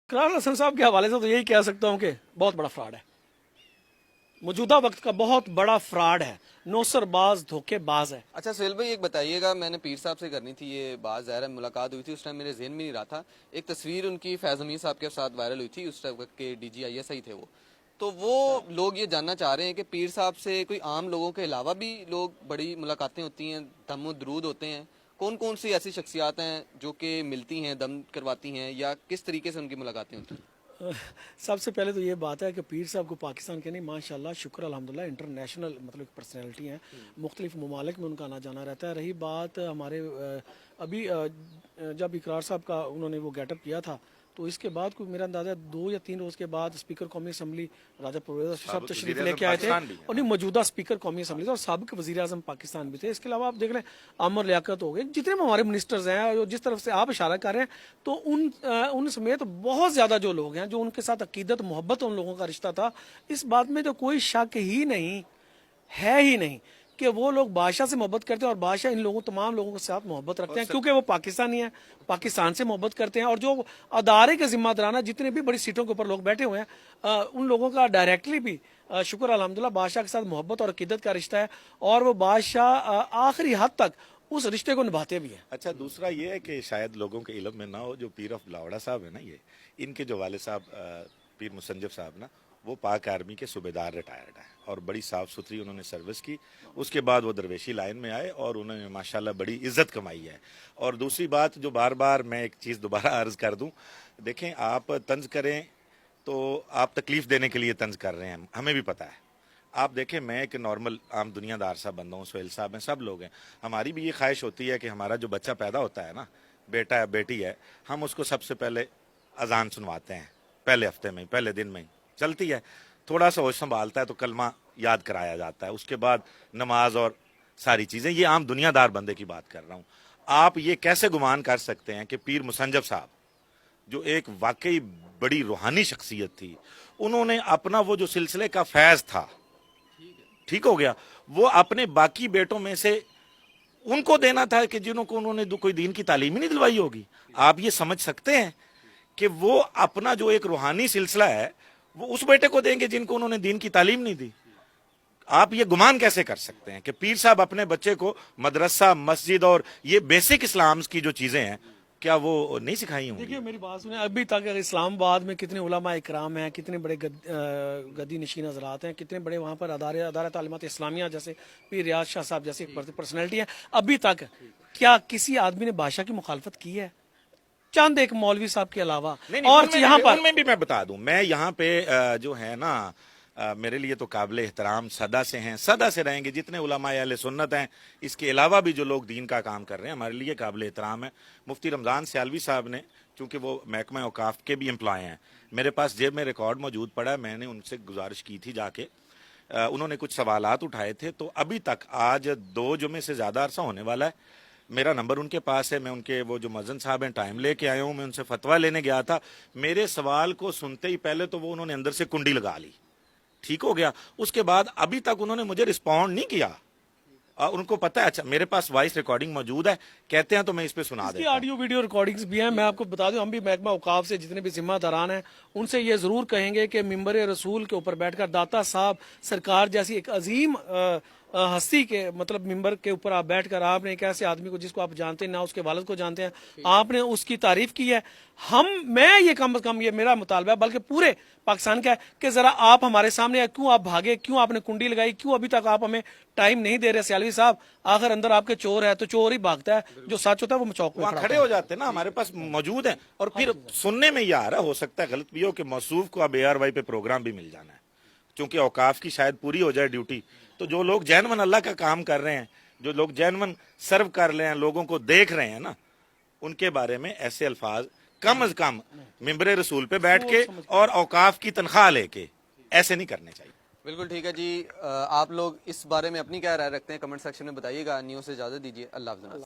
इकरार हसन साहब के हवाले से तो यही कह सकता हूँ कि बहुत बड़ा फ्रॉड है, मौजूदा वक्त का बहुत बड़ा फ्रॉड है, नौसरबाज धोखेबाज है। अच्छा सुहेल भाई, एक बताइएगा, मैंने पीर साहब से करनी थी ये बात, ज़ाहिर है मुलाकात हुई थी, उस टाइम मेरे जहन में नहीं रहा था। एक तस्वीर उनकी फैज़ अमीर साहब के साथ वायरल हुई थी, उस टाइम के DGISI थे तो वो लोग ये जानना चाह रहे हैं कि पीर साहब से कोई आम लोगों के अलावा भी लोग बड़ी मुलाकातें होती हैं, दम दरूद होते हैं, कौन कौन सी ऐसी शख्सियात हैं जो कि मिलती हैं, दम करवाती हैं, या किस तरीके से उनकी मुलाकातें होती हैं? सबसे पहले तो ये बात है कि पीर साहब को पाकिस्तान के नहीं, माशाल्लाह शुक्र अल्हम्दुलिल्लाह इंटरनेशनल मतलब पर्सनैलिटी हैं, मुख्तलिफ ममालिक में उनका आना जाना रहता है। रही बात हमारे अभी जब इकरार साहब का उन्होंने वो गेटअप किया था तो इसके बाद कोई मेरा अंदाजा 2 या 3 रोज़ के बाद स्पीकर कौमी असम्बली राजा परवेज़ साहब तशरीफ लेके आए थे, और नहीं मौजूदा स्पीकर कौमी असम्बली थे और साबिक वज़ीर आज़म पाकिस्तान भी थे। इसके अलावा आप देख लें आमर लियाकत हो गए, जितने हमारे मिनिस्टर्स हैं, जिस तरफ से आप इशारा कर रहे हैं, तो उन समेत बहुत ज़्यादा जो लोग हैं जो उनके साथ अकीदत मोहब्बत उन लोगों का रिश्ता था, इस बात में तो कोई शक ही नहीं है ही नहीं कि वो लोग बादशाह से मोहब्बत करते हैं और बादशाह इन लोगों तमाम लोगों के साथ मोहब्बत रखते हैं, क्योंकि वो पाकिस्तानी हैं, पाकिस्तान से मोहब्बत करते हैं। और जो अदारे के जिम्मेदाराना जितने भी बड़ी सीटों के ऊपर लोग बैठे हुए हैं, उन लोगों का डायरेक्टली भी शुक्र अल्हम्दुलिल्लाह बादशाह के साथ मोहब्बत और अकीदत का रिश्ता है, और वो बादशाह आखिरी हद तक उस रिश्ते को निभाते भी हैं। अच्छा, दूसरा ये है कि शायद लोगों के इल्म में ना हो, जो पीर ऑफ बिलावड़ा साहब है ना, ये इनके जो वाले साहब पीर मुसंजब साहब ना, वो पाक आर्मी के सूबेदार रिटायर्ड हैं और बड़ी साफ़ सुथरी उन्होंने सर्विस की। उसके बाद वो दरवेशी लाइन में आए और उन्होंने माशाल्लाह बड़ी इज़्ज़त कमाई है। और दूसरी बात जो बार बार मैं एक चीज़ दोबारा अर्ज़ कर दूं, देखें आप तंज करें तो आप तकलीफ़ देने के लिए तंज कर रहे हैं, हमें भी पता है। आप देखें, मैं एक नॉर्मल आम दुनियादार सा बंदा हूँ, सुहेल साहब हैं, सब लोग हैं, हमारी भी ये ख्वाहिश होती है कि हमारा जो बच्चा पैदा होता है ना, बेटा है बेटी है, हम उसको सबसे पहले अजान सुनवाते हैं, पहले हफ्ते में, पहले दिन में चलती है, थोड़ा सा होश संभालता है तो कलमा याद कराया जाता है, उसके बाद नमाज और सारी चीज़ें। ये आम दुनियादार बंदे की बात कर रहा हूँ। आप ये कैसे गुमान कर सकते हैं कि पीर मुसंजब साहब जो एक वाकई बड़ी रूहानी शख्सियत थी, उन्होंने अपना वो जो सिलसिले का फैज़ था, ठीक हो गया, वो अपने बाकी बेटों में से उनको देना था कि जिनको उन्होंने कोई दीन की तालीम ही नहीं दिलवाई होगी। आप ये समझ सकते हैं कि वो अपना जो एक रूहानी सिलसिला है वो उस बेटे को देंगे जिनको उन्होंने दीन की तालीम नहीं दी? आप ये गुमान कैसे कर सकते हैं कि पीर साहब अपने बच्चे को मदरसा, मस्जिद और ये बेसिक इस्लाम की जो चीज़ें हैं, क्या वो नहीं सिखाई होंगी? देखिए मेरी बात सुने, अभी तक इस्लामाबाद में कितने उलमा इकराम हैं, कितने बड़े गद्दी नशीन हज़रात हैं, कितने बड़े वहाँ पर अदारे तालीमात इस्लामिया जैसे पीर रियाज शाह साहब जैसी पर्सनैलिटी है, अभी तक क्या किसी आदमी ने बादशाह की मुखालफत की है? चंद एक मौलवी साहब के अलावा। और यहाँ पर उनमें भी मैं बता दूं, मैं यहाँ पे जो है ना, मेरे लिए तो काबिल एहतराम सदा से हैं, सदा से रहेंगे, जितने उलमा अहले सुन्नत हैं, इसके अलावा भी जो लोग दीन का काम कर रहे हैं, हमारे लिए काबिल एहतराम है। मुफ्ती रमज़ान सियालवी साहब ने, चूँकि वो महकमा औकाफ के भी एम्प्लॉय हैं, मेरे पास जेब में रिकॉर्ड मौजूद पड़ा है, मैंने उनसे गुजारिश की थी जाके, उन्होंने कुछ सवालात उठाए थे, तो अभी तक आज 2 जुमे से ज़्यादा अरसा होने वाला है, मेरा नंबर उनके पास है, मैं उनके वो जो मज़न साहब हैं टाइम लेके आया हूँ, मैं उनसे फतवा लेने गया था, मेरे सवाल को सुनते ही पहले तो वो उन्होंने अंदर से कुंडी लगा ली, ठीक हो गया, उसके बाद अभी तक उन्होंने मुझे रिस्पॉन्ड नहीं किया। उनको पता है, अच्छा मेरे पास वॉइस रिकॉर्डिंग मौजूद है, कहते हैं तो मैं इस पे सुना देता हूं। ऑडियो वीडियो रिकॉर्डिंग्स भी हैं। मैं आपको बता दूं, हम भी महकमा औकाफ से जितने भी जिम्मेदारान हैं उनसे ये जरूर कहेंगे कि मिंबर रसूल के ऊपर बैठकर दाता साहब सरकार जैसी एक अजीम हस्ती के मतलब मिंबर के ऊपर आप बैठकर आपने एक ऐसे आदमी को जिसको आप जानते हैं ना, उसके वालिद को जानते हैं, आपने उसकी तारीफ की है। मैं ये कम से कम ये मेरा मुतालबा है, बल्कि पूरे पाकिस्तान का है कि जरा आप हमारे सामने क्यों आप भागे, क्यों आपने कुंडी लगाई, क्यों अभी तक आप हमें टाइम नहीं दे रहे सियालवी साहब? आखिर अंदर आपके चोर है तो चोर ही भागता है, जो सच होता है वो चौक में खड़े हो जाते हैं ना, हमारे पास मौजूद है। और फिर सुनने में ये आ रहा, हो सकता है गलत भी हो, कि मौसूफ को अब ARY पे प्रोग्राम भी मिल जाना है, क्योंकि औकाफ की शायद पूरी हो जाए ड्यूटी, तो जो लोग जैनवन अल्लाह का काम कर रहे हैं, जो लोग जैनवन सर्व कर रहे हैं, लोगों को देख रहे हैं ना, उनके बारे में ऐसे अल्फाज कम अज कम मिंबर रसूल पे बैठ के और औकाफ की तनख्वाह लेके ऐसे नहीं करने चाहिए। बिल्कुल ठीक है जी। आप लोग इस बारे में अपनी क्या राय रखते हैं कमेंट सेक्शन में बताइएगा। न्यूज़ से इजाज़त दीजिए। अल्लाह हाफ़िज़।